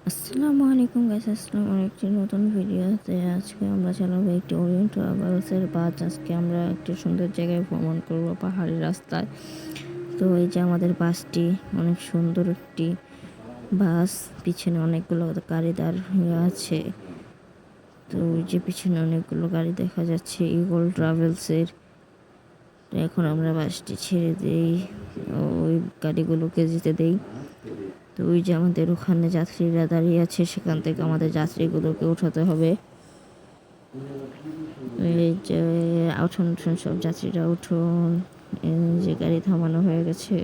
আসসালামু আলাইকুম গাইস, আসসালামু আলাইকুম। একটি নতুন ভিডিওতে আজকে আমরা চালাবো একটি ওরিয়েন্ট ট্রাভেলসের বাস। আজকে আমরা একটি সুন্দর জায়গায় ভ্রমণ করব, পাহাড়ি রাস্তায়। তো এই যে আমাদের বাসটি অনেক সুন্দর একটি বাস, পিছনে অনেকগুলো গাড়ি দাঁড় হয়ে আছে। তো ওই যে পিছনে অনেকগুলো গাড়ি দেখা যাচ্ছে ইগল ট্রাভেলসের। তো এখন আমরা বাসটি ছেড়ে দেই, ওই গাড়িগুলোকে যেতে দেই। তো ওই যে আমাদের ওখানে যাত্রীরা দাঁড়িয়ে আছে, সেখান থেকে আমাদের যাত্রীগুলোকে উঠাতে হবে। এই যে উঠুন উঠুন, সব যাত্রীরা উঠুন। এই যে গাড়ি থামানো হয়ে গেছে,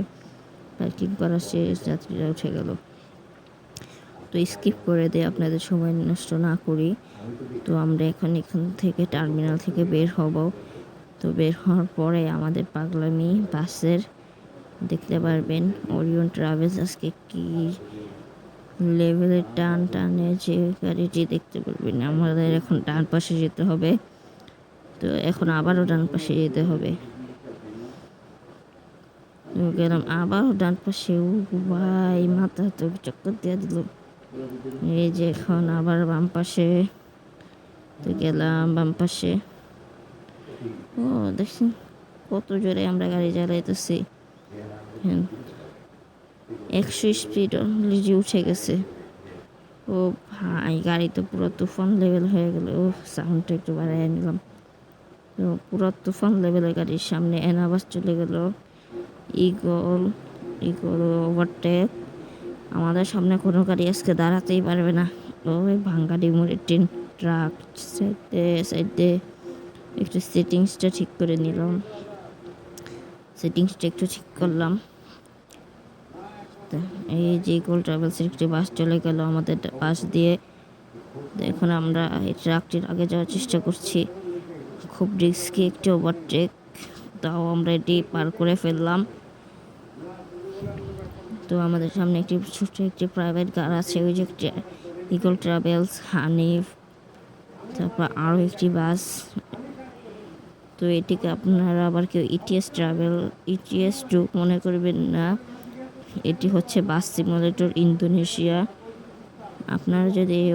পার্কিং করা শেষ, যাত্রীরা উঠে গেল। তো স্কিপ করে দিয়ে আপনাদের সময় নষ্ট না করি। তো আমরা এখান থেকে টার্মিনাল থেকে বের হব। তো বের হওয়ার পরে আমাদের পাগলামি বাসের দেখতে পারবেন। ওরিয়ন ট্রাভেলস আজকে কি লেভেলের টানে যে গাড়িটি দেখতে পারবেন। আমাদের এখন ডান পাশে যেতে হবে। তো এখন আবারও ডান পাশে যেতে হবে। গেলাম আবারও ডান পাশে। ভাই, মাথা তো চক্কর দিয়ে দিল। এই যে এখন আবার বাম পাশে। তো গেলাম বাম পাশে। ও দেখছেন কত জোরে আমরা গাড়ি চালাইতেছি। 100 স্পিড অলরেডি উঠে গেছে। ও ভাই, গাড়ি তো পুরো তুফান লেভেল হয়ে গেল। ও সাউন্ডটা একটু বাড়াই নিলাম। তো পুরো তুফান লেভেলের গাড়ির সামনে এনাবাস চলে গেল। Eagle eagle overtake. আমাদের সামনে কোনো গাড়ি আজকে দাঁড়াতেই পারবে না। ওই ভাঙ্গা ডিমুরের ট্রেন ট্রাক সাইডে একটু সেটিংসটা ঠিক করে নিলাম। সেটিংসটা একটু ঠিক করলাম। এই যে ইগল ট্রাভেলসের একটি বাস চলে গেল আমাদের পাশ দিয়ে। এখন আমরা এই ট্রাকটির আগে যাওয়ার চেষ্টা করছি। খুব রিস্কি একটি ওভারটেক, তাও আমরা এটি পার করে ফেললাম। তো আমাদের সামনে একটি ছোট্ট একটি প্রাইভেট কার আছে, ওই যে একটি ইগল ট্রাভেলস, হানিফ, তারপর আরও একটি বাস। তো এটিকে আপনারা আবার কেউ ইটিএস ট্রাভেল, ইটিএস টু মনে করবেন না। এটি হচ্ছে বাস সিমুলেটর ইন্দোনেশিয়া। আপনারা যদি এই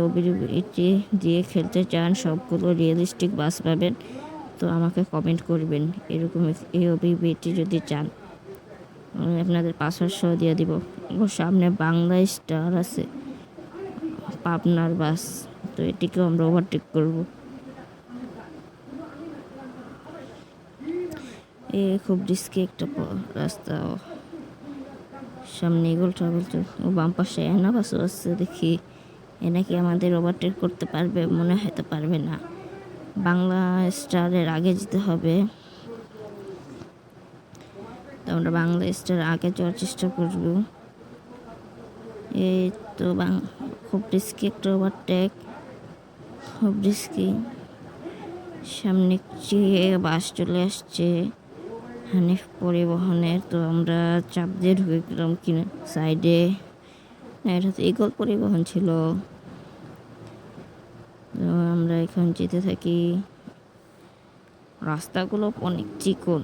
এটি দিয়ে খেলতে চান, সবগুলো রিয়েলিস্টিক বাস পাবেন। তো আমাকে কমেন্ট করবেন এরকম এই অভিজ্ঞতা যদি চান। আমি আপনাদের পাসওয়ার্ড সহ দিয়ে দিব। ওর সামনে বাংলা স্টার আছে, পাবনার বাস। তো এটিকেও আমরা ওভারটেক করব। এ খুব রিস্কি একটা রাস্তা। সামনে ইগল ট্রাভেল, ও বাম পাশে এনা বাসও আসছে দেখি। এ নাকি আমাদের ওভারটেক করতে পারবে, মনে হয়তো পারবে না। বাংলা স্টারের আগে যেতে হবে। তো আমরা বাংলা স্টার আগে যাওয়ার চেষ্টা করব। এই তো খুব রিস্কি একটা ওভারটেক, খুব রিস্কি। সামনে একটি বাস চলে আসছে হানিফ পরিবহনের। তো আমরা চাপ দিয়ে ঢুকে গেলাম কিনা সাইডে। এটা হচ্ছে ইগল পরিবহন ছিল। তো আমরা এখন যেতে থাকি। রাস্তাগুলো অনেক চিকন,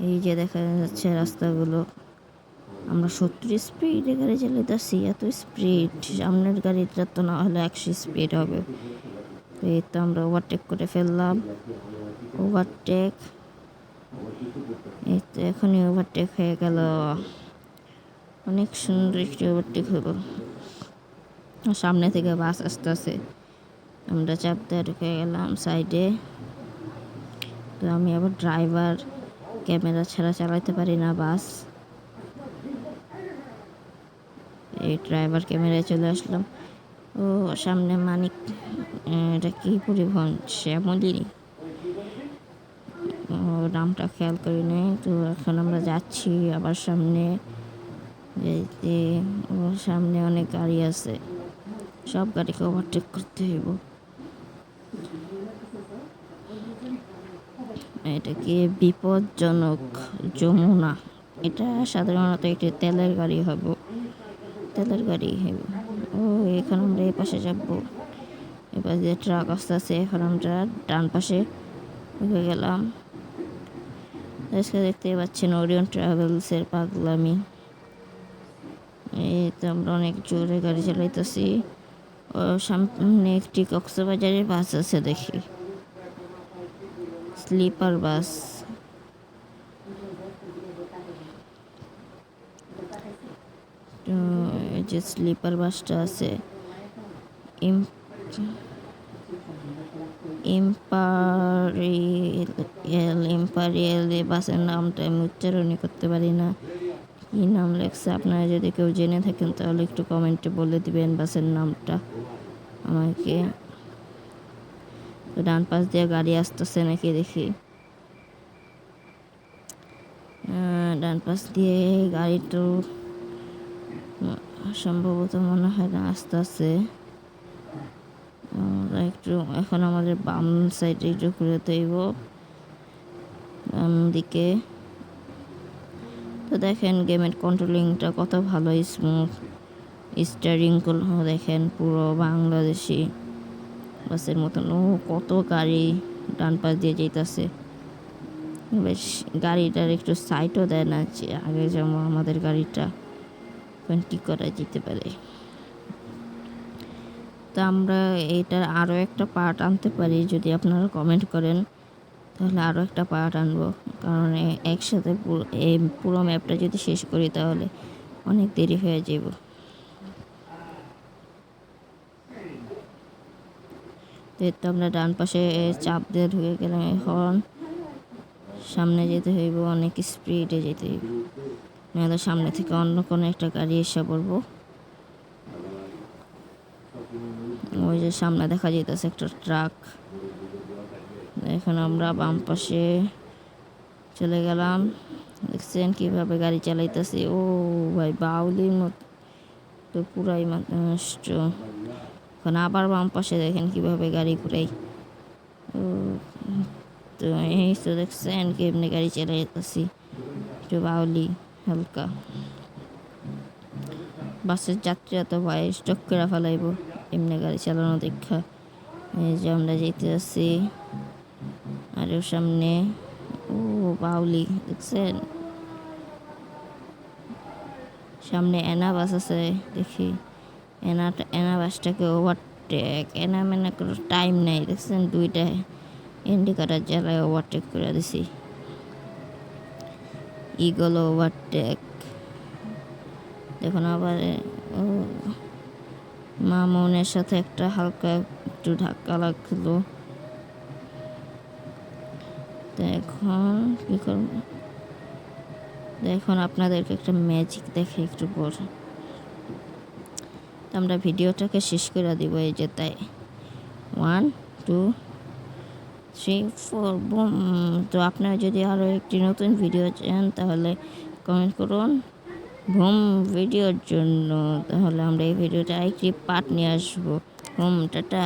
এই যে দেখা যাচ্ছে রাস্তাগুলো। আমরা 70 স্পিডে গাড়ি চালাইতেছি, এত স্পিড। সামনের গাড়িটা তো না হলে 100 স্পিড হবে। তো এই তো আমরা ওভারটেক করে ফেললাম। ওভারটেক, এই তো এখনই ওভারটেক হয়ে গেল। অনেক সুন্দর একটি ওভারটেক হলো। সামনে থেকে বাস আসতেছে, আমরা চাপ দিয়ে ঢুকে গেলাম সাইডে। তো আমি আবার ড্রাইভার, ক্যামেরা ছাড়া চালাতে পারি না বাস। এই ড্রাইভার ক্যামেরায় চলে আসলাম। ও সামনে মানিক, এটা কি পরিবহন, শ্যামলী, নামটা খেয়াল করি নাই। তো এখন আমরা যাচ্ছি আবার সামনে। ওর সামনে অনেক গাড়ি আছে, সব গাড়িকে ওভারটেক করতে হইব। এটা কি বিপজ্জনক যমুনা। এটা সাধারণত একটি তেলের গাড়ি হবে, তেলের গাড়ি হবে। ও এখন আমরা এই পাশে যাবো। এবার যে ট্রাক আসতে আছে, এখন আমরা ডান পাশে ঢুকে গেলাম। আজকে দেখতে পাচ্ছেন ওরিয়ন ট্রাভেলসের পাগলামি। এই তো আমরা অনেক জোরে গাড়ি চালাইতেছি। ও সামনে একটি কক্সবাজারের বাস আছে দেখি, স্লিপার বাস। তো এই যে স্লিপার বাসটা আছে, ইম্পারিয়াল এই বাসের নামটা আমি উচ্চারণই করতে পারি না, কী নাম লেখছে। আপনারা যদি কেউ জেনে থাকেন তাহলে একটু কমেন্টে বলে দিবেন বাসের নামটা আমাকে। ডান পাশ দিয়ে গাড়ি আসতেছে নাকি দেখি। ডান পাশ দিয়ে গাড়ি তো সম্ভবত মনে হয় না আসতেছে। আমরা একটু এখন আমাদের বাম সাইডে একটু ঘুরে দেব, বাম দিকে। তো দেখেন গেমের কন্ট্রোলিংটা কত ভালো, স্মুথ। স্টিয়ারিংগুলো দেখেন পুরো বাংলাদেশি বাসের মতন। ও কত গাড়ি ডান পাশ দিয়ে যেতেছে। বেশ গাড়িটার একটু সাইডও দেয় না, যে আগে যেমন আমাদের গাড়িটা এখন কী করা যেতে পারে। তো আমরা এটার আরও একটা পার্ট আনতে পারি, যদি আপনারা কমেন্ট করেন তাহলে আরও একটা পার্ট আনবো। কারণ একসাথে এই পুরো ম্যাপটা যদি শেষ করি তাহলে অনেক দেরি হয়ে যাব। তো আমরা ডান পাশে চাপ দিয়ে ঢুকে গেলাম। এখন সামনে যেতে হইব, অনেক স্পিডে যেতে হইব, নাহলে সামনে থেকে অন্য কোনো একটা গাড়ি এসে পড়বো। ওই যে সামনে দেখা যেতেছে একটা ট্রাক। এখন আমরা বাম পাশে চলে গেলাম। দেখছেন কীভাবে গাড়ি চালাইতেছি। ও ভাই বাউলির মতো তো পুরাই নষ্ট। এখন আবার বাম পাশে দেখেন কীভাবে গাড়ি ঘুরাই। ও তো এই তো দেখছেন কেমনি গাড়ি চালাইতেছি, একটু বাউলি হালকা। বাসের যাত্রীরা তো ভয়ে স্টক করে ফেলাইব এমনি গাড়ি চালানো দেখা। এই যে আমরা যেতে আসছি আর ওর সামনে, ও বাউলি দেখছেন, সামনে এনা বাস আছে দেখি। এনা বাসটাকে ওভারটেক, এনা মানে কোনো টাইম নেই দেখছেন, দুইটা ইন্ডিকেটার জ্বালায় ওভারটেক করে দিছি। Eagle overtake. দেখুন আবার ও মামুনের সাথে একটা হালকা একটু ধাক্কা লাগলো। এখন কী করব, এখন আপনাদেরকে একটা ম্যাজিক দেখে একটু পর। তো আমরা ভিডিওটাকে শেষ করে দিব এই যে তাই। 1 2 3 4 বুম। তো আপনারা যদি আরও একটি নতুন ভিডিও চান তাহলে কমেন্ট করুন বুম ভিডিওর জন্য, তাহলে আমরা এই ভিডিওটা একটি পার্ট নিয়ে আসবো। Broom, tata.